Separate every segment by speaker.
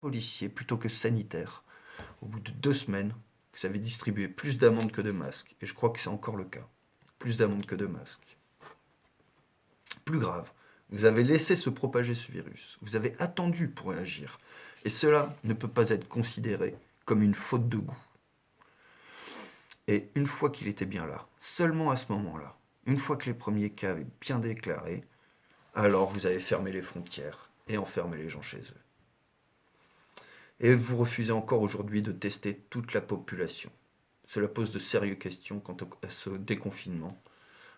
Speaker 1: policiers plutôt que sanitaires. Au bout de 2 semaines, vous avez distribué plus d'amendes que de masques, et je crois que c'est encore le cas. Plus d'amendes que de masques. Plus grave, vous avez laissé se propager ce virus. Vous avez attendu pour réagir. Et cela ne peut pas être considéré comme une faute de goût. Et une fois qu'il était bien là, seulement à ce moment-là, une fois que les premiers cas avaient bien déclaré, alors vous avez fermé les frontières et enfermé les gens chez eux. Et vous refusez encore aujourd'hui de tester toute la population. Cela pose de sérieuses questions quant à ce déconfinement,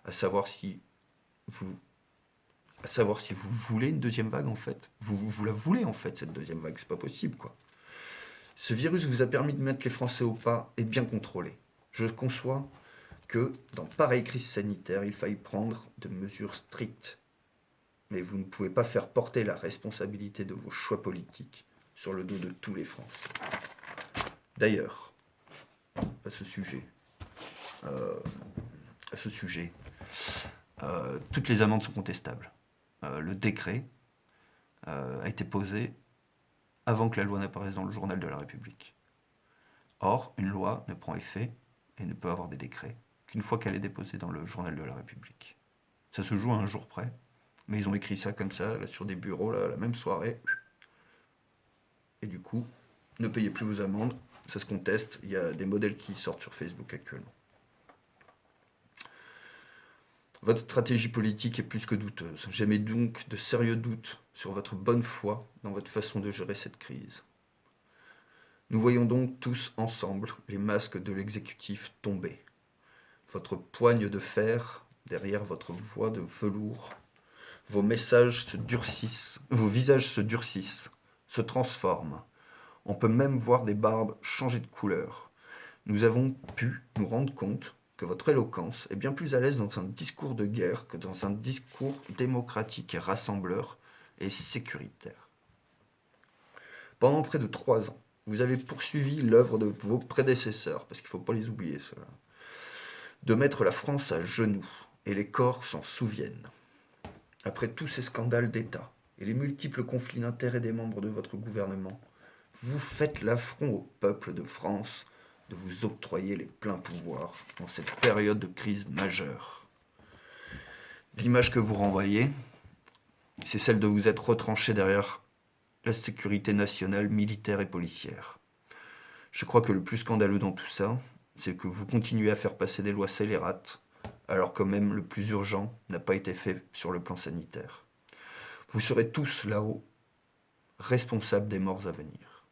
Speaker 1: à savoir si vous, voulez une deuxième vague en fait. Vous la voulez en fait, cette deuxième vague, c'est pas possible quoi. Ce virus vous a permis de mettre les Français au pas et de bien contrôler. Je conçois que dans pareille crise sanitaire, il faille prendre de mesures strictes. Mais vous ne pouvez pas faire porter la responsabilité de vos choix politiques sur le dos de tous les Français. D'ailleurs, à ce sujet, toutes les amendes sont contestables. Le décret a été posé avant que la loi n'apparaisse dans le journal de la République. Or, une loi ne prend effet et ne peut avoir des décrets qu'une fois qu'elle est déposée dans le journal de la République. Ça se joue à un jour près, mais ils ont écrit ça comme ça, là, sur des bureaux, là, la même soirée. Et du coup, ne payez plus vos amendes, ça se conteste, il y a des modèles qui sortent sur Facebook actuellement. Votre stratégie politique est plus que douteuse. J'émets donc de sérieux doutes sur votre bonne foi dans votre façon de gérer cette crise. Nous voyons donc tous ensemble les masques de l'exécutif tomber. Votre poigne de fer derrière votre voix de velours. Vos messages se durcissent, vos visages se durcissent, se transforment. On peut même voir des barbes changer de couleur. Nous avons pu nous rendre compte que votre éloquence est bien plus à l'aise dans un discours de guerre que dans un discours démocratique et rassembleur et sécuritaire. Pendant près de 3 ans, vous avez poursuivi l'œuvre de vos prédécesseurs, parce qu'il ne faut pas les oublier cela, de mettre la France à genoux, et les corps s'en souviennent. Après tous ces scandales d'État et les multiples conflits d'intérêts des membres de votre gouvernement, vous faites l'affront au peuple de France de vous octroyer les pleins pouvoirs dans cette période de crise majeure. L'image que vous renvoyez, c'est celle de vous être retranché derrière la sécurité nationale, militaire et policière. Je crois que le plus scandaleux dans tout ça, c'est que vous continuez à faire passer des lois scélérates, alors que même le plus urgent n'a pas été fait sur le plan sanitaire. Vous serez tous là-haut responsables des morts à venir.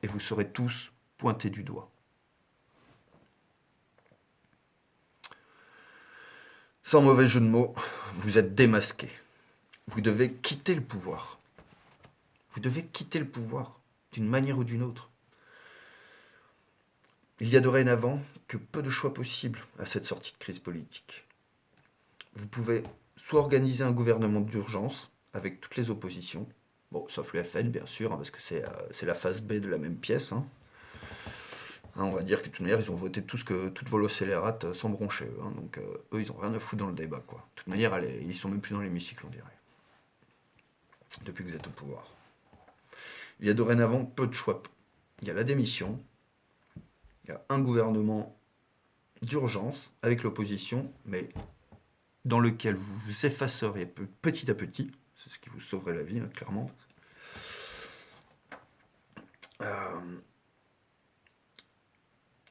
Speaker 1: Et vous serez tous pointés du doigt. Sans mauvais jeu de mots, vous êtes démasqués. Vous devez quitter le pouvoir. Vous devez quitter le pouvoir, d'une manière ou d'une autre. Il y a dorénavant que peu de choix possibles à cette sortie de crise politique. Vous pouvez soit organiser un gouvernement d'urgence avec toutes les oppositions, bon, sauf le FN bien sûr, hein, parce que c'est la phase B de la même pièce. Hein, on va dire que de toute manière, ils ont voté toutes vos lois scélérates sans broncher. Hein, donc eux, ils n'ont rien à foutre dans le débat. Quoi. De toute manière, ils sont même plus dans l'hémicycle, on dirait, depuis que vous êtes au pouvoir. Il y a dorénavant peu de choix. Il y a la démission, il y a un gouvernement d'urgence avec l'opposition, mais dans lequel vous vous effaceriez petit à petit, c'est ce qui vous sauverait la vie, hein, clairement.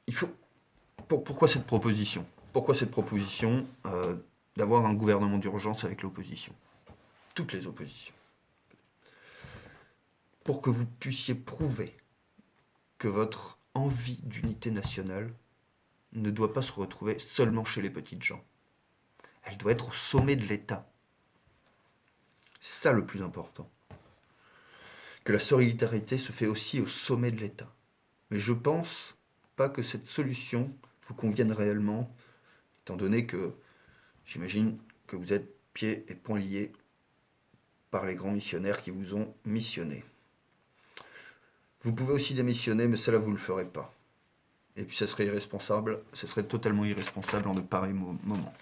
Speaker 1: Il faut... Pourquoi cette proposition ? Pourquoi cette proposition d'avoir un gouvernement d'urgence avec l'opposition ? Toutes les oppositions. Pour que vous puissiez prouver que votre envie d'unité nationale ne doit pas se retrouver seulement chez les petites gens. Elle doit être au sommet de l'État. C'est ça le plus important. Que la solidarité se fait aussi au sommet de l'État. Mais je pense pas que cette solution vous convienne réellement, étant donné que j'imagine que vous êtes pieds et poings liés par les grands missionnaires qui vous ont missionné. Vous pouvez aussi démissionner, mais cela vous ne le ferez pas. Et puis ça serait irresponsable, ce serait totalement irresponsable en de pareils moments.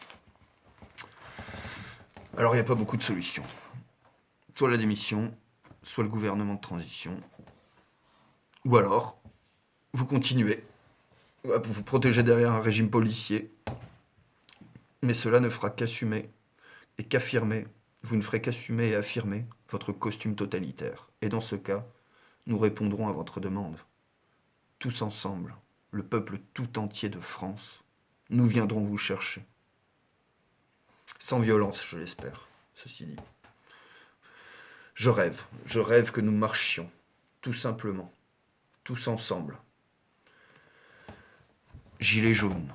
Speaker 1: Alors il n'y a pas beaucoup de solutions. Soit la démission, soit le gouvernement de transition, ou alors vous continuez à vous protéger derrière un régime policier, mais cela ne fera qu'assumer et qu'affirmer, vous ne ferez qu'assumer et affirmer votre costume totalitaire. Et dans ce cas, nous répondrons à votre demande. Tous ensemble, le peuple tout entier de France, nous viendrons vous chercher. Sans violence, je l'espère, ceci dit. Je rêve que nous marchions, tout simplement, tous ensemble. Gilets jaunes,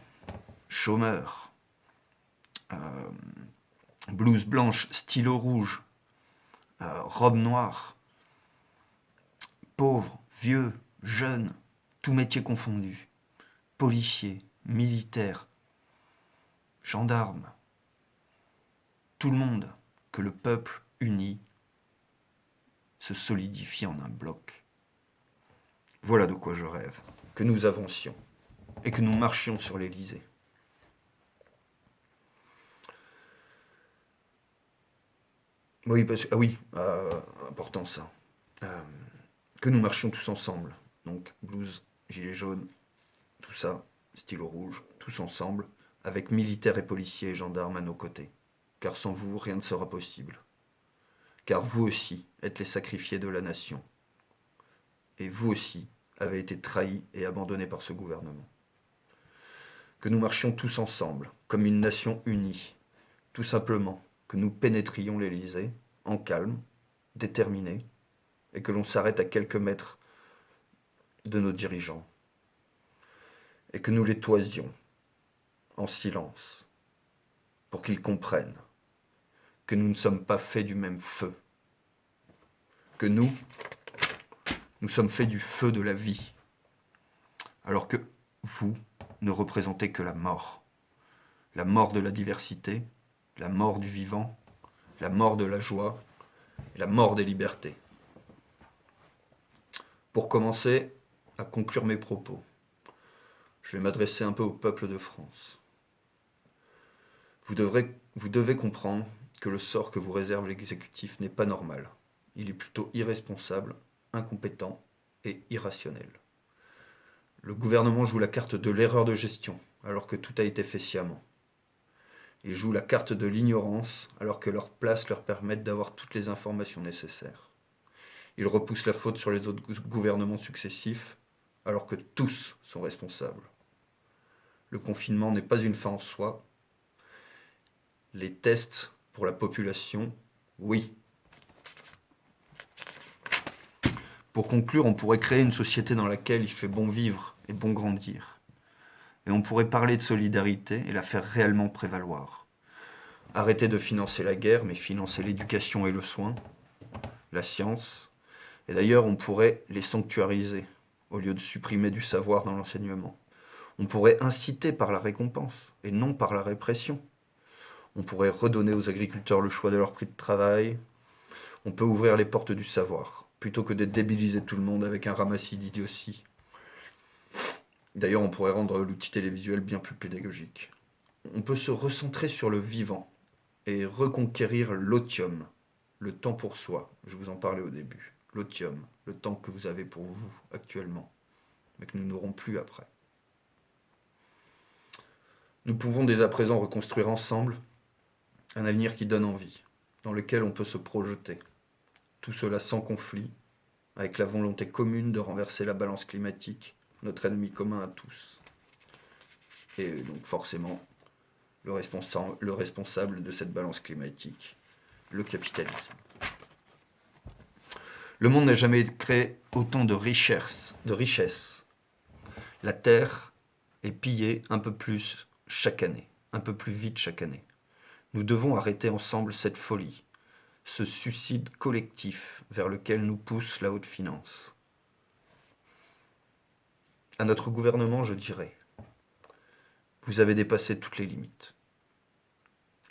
Speaker 1: chômeurs, blouse blanche, stylo rouge, robe noire, pauvres, vieux, jeunes, tous métiers confondus, policiers, militaires, gendarmes, tout le monde, que le peuple uni se solidifie en un bloc. Voilà de quoi je rêve, que nous avancions et que nous marchions sur l'Élysée. Oui, important ça. Que nous marchions tous ensemble. Donc, blouse, gilet jaune, tout ça, stylo rouge, tous ensemble, avec militaires et policiers et gendarmes à nos côtés. Car sans vous, rien ne sera possible. Car vous aussi êtes les sacrifiés de la nation. Et vous aussi avez été trahis et abandonnés par ce gouvernement. Que nous marchions tous ensemble, comme une nation unie. Tout simplement, que nous pénétrions l'Élysée, en calme, déterminés, et que l'on s'arrête à quelques mètres de nos dirigeants. Et que nous les toisions, en silence, pour qu'ils comprennent que nous ne sommes pas faits du même feu. Que nous sommes faits du feu de la vie, alors que vous ne représentez que la mort de la diversité, la mort du vivant, la mort de la joie, la mort des libertés. Pour commencer à conclure mes propos, je vais m'adresser un peu au peuple de France. Vous devez comprendre que le sort que vous réserve l'exécutif n'est pas normal. Il est plutôt irresponsable, incompétent et irrationnel. Le gouvernement joue la carte de l'erreur de gestion, alors que tout a été fait sciemment. Ils jouent la carte de l'ignorance, alors que leur place leur permet d'avoir toutes les informations nécessaires. Ils repoussent la faute sur les autres gouvernements successifs, alors que tous sont responsables. Le confinement n'est pas une fin en soi. Les tests pour la population, oui. Pour conclure, on pourrait créer une société dans laquelle il fait bon vivre et bon grandir. Et on pourrait parler de solidarité et la faire réellement prévaloir. Arrêter de financer la guerre, mais financer l'éducation et le soin, la science. Et d'ailleurs, on pourrait les sanctuariser, au lieu de supprimer du savoir dans l'enseignement. On pourrait inciter par la récompense, et non par la répression. On pourrait redonner aux agriculteurs le choix de leur prix de travail. On peut ouvrir les portes du savoir, plutôt que de débiliser tout le monde avec un ramassis d'idioties. D'ailleurs, on pourrait rendre l'outil télévisuel bien plus pédagogique. On peut se recentrer sur le vivant et reconquérir l'otium, le temps pour soi. Je vous en parlais au début. L'otium, le temps que vous avez pour vous actuellement, mais que nous n'aurons plus après. Nous pouvons dès à présent reconstruire ensemble un avenir qui donne envie, dans lequel on peut se projeter. Tout cela sans conflit, avec la volonté commune de renverser la balance climatique, notre ennemi commun à tous. Et donc forcément, le responsable de cette balance climatique, le capitalisme. Le monde n'a jamais créé autant de richesses. La terre est pillée un peu plus chaque année, un peu plus vite chaque année. Nous devons arrêter ensemble cette folie, ce suicide collectif vers lequel nous pousse la haute finance. À notre gouvernement, je dirais, vous avez dépassé toutes les limites.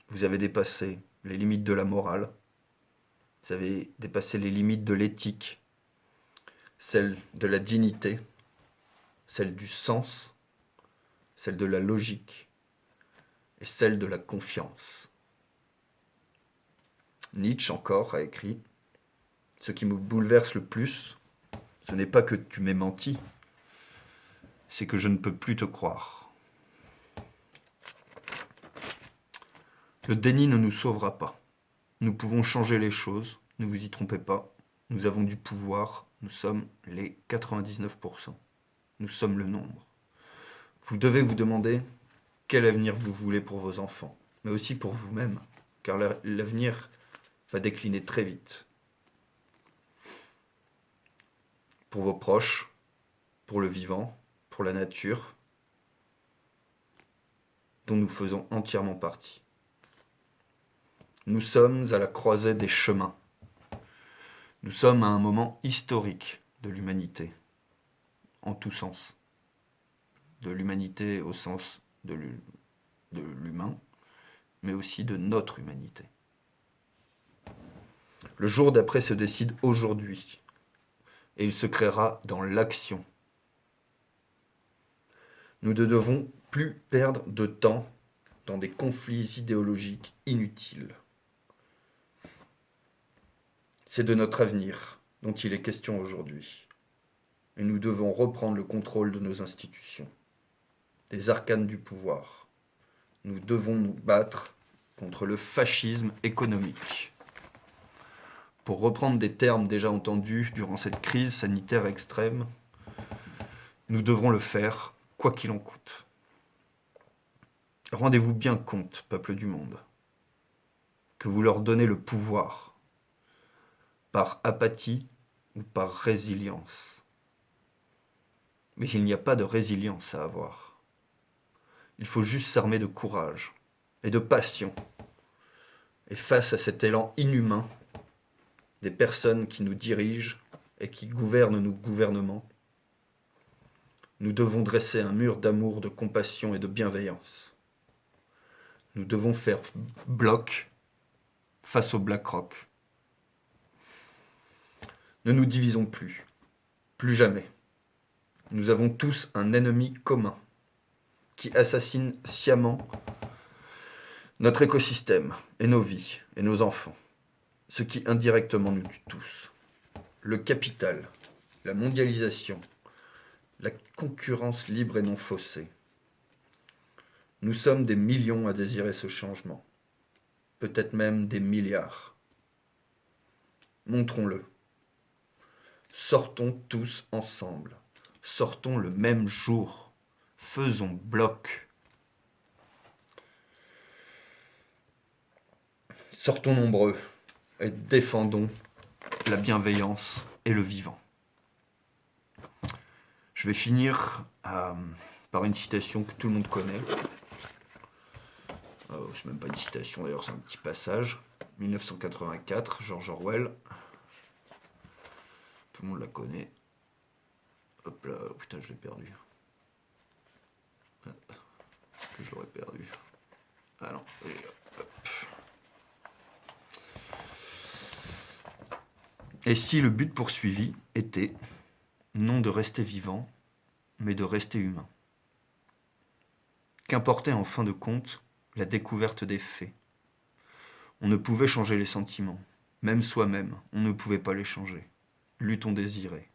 Speaker 1: Vous avez dépassé les limites de la morale, vous avez dépassé les limites de l'éthique, celles de la dignité, celles du sens, celles de la logique et celles de la confiance. Nietzsche encore a écrit « Ce qui me bouleverse le plus, ce n'est pas que tu m'aies menti, c'est que je ne peux plus te croire. Le déni ne nous sauvera pas. Nous pouvons changer les choses, ne vous y trompez pas. Nous avons du pouvoir, nous sommes les 99%. Nous sommes le nombre. Vous devez vous demander quel avenir vous voulez pour vos enfants, mais aussi pour vous-même, car l'avenir va décliner très vite. Pour vos proches, pour le vivant, pour la nature, dont nous faisons entièrement partie. Nous sommes à la croisée des chemins. Nous sommes à un moment historique de l'humanité, en tous sens. De l'humanité au sens de l'humain, mais aussi de notre humanité. Le jour d'après se décide aujourd'hui, et il se créera dans l'action. Nous ne devons plus perdre de temps dans des conflits idéologiques inutiles. C'est de notre avenir dont il est question aujourd'hui. Et nous devons reprendre le contrôle de nos institutions, des arcanes du pouvoir. Nous devons nous battre contre le fascisme économique. Pour reprendre des termes déjà entendus durant cette crise sanitaire extrême, nous devrons le faire, quoi qu'il en coûte. Rendez-vous bien compte, peuple du monde, que vous leur donnez le pouvoir, par apathie ou par résilience. Mais il n'y a pas de résilience à avoir. Il faut juste s'armer de courage et de passion. Et face à cet élan inhumain, des personnes qui nous dirigent et qui gouvernent nos gouvernements, nous devons dresser un mur d'amour, de compassion et de bienveillance. Nous devons faire bloc face au BlackRock. Ne nous divisons plus, plus jamais. Nous avons tous un ennemi commun qui assassine sciemment notre écosystème et nos vies et nos enfants, ce qui indirectement nous tue tous. Le capital, la mondialisation, la concurrence libre et non faussée. Nous sommes des millions à désirer ce changement, peut-être même des milliards. Montrons-le. Sortons tous ensemble. Sortons le même jour. Faisons bloc. Sortons nombreux et défendons la bienveillance et le vivant. Je vais finir par une citation que tout le monde connaît. C'est même pas une citation d'ailleurs, c'est un petit passage. 1984, George Orwell. Tout le monde la connaît. Hop là, oh putain, je l'ai perdu. Que je l'aurais perdu. Ah non, allez, hop. Et si le but poursuivi était non de rester vivant, mais de rester humain? Qu'importait en fin de compte la découverte des faits? On ne pouvait changer les sentiments, même soi-même, on ne pouvait pas les changer. L'eût-on désiré.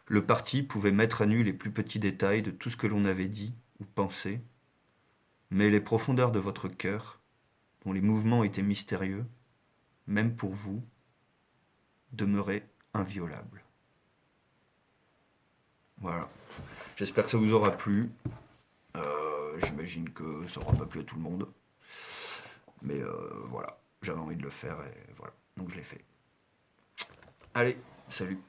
Speaker 1: Le parti pouvait mettre à nu les plus petits détails de tout ce que l'on avait dit ou pensé, mais les profondeurs de votre cœur, dont les mouvements étaient mystérieux, même pour vous, demeuraient inviolables. Voilà. J'espère que ça vous aura plu. J'imagine que ça n'aura pas plu à tout le monde. Mais voilà, j'avais envie de le faire et voilà. Donc je l'ai fait. Allez, salut.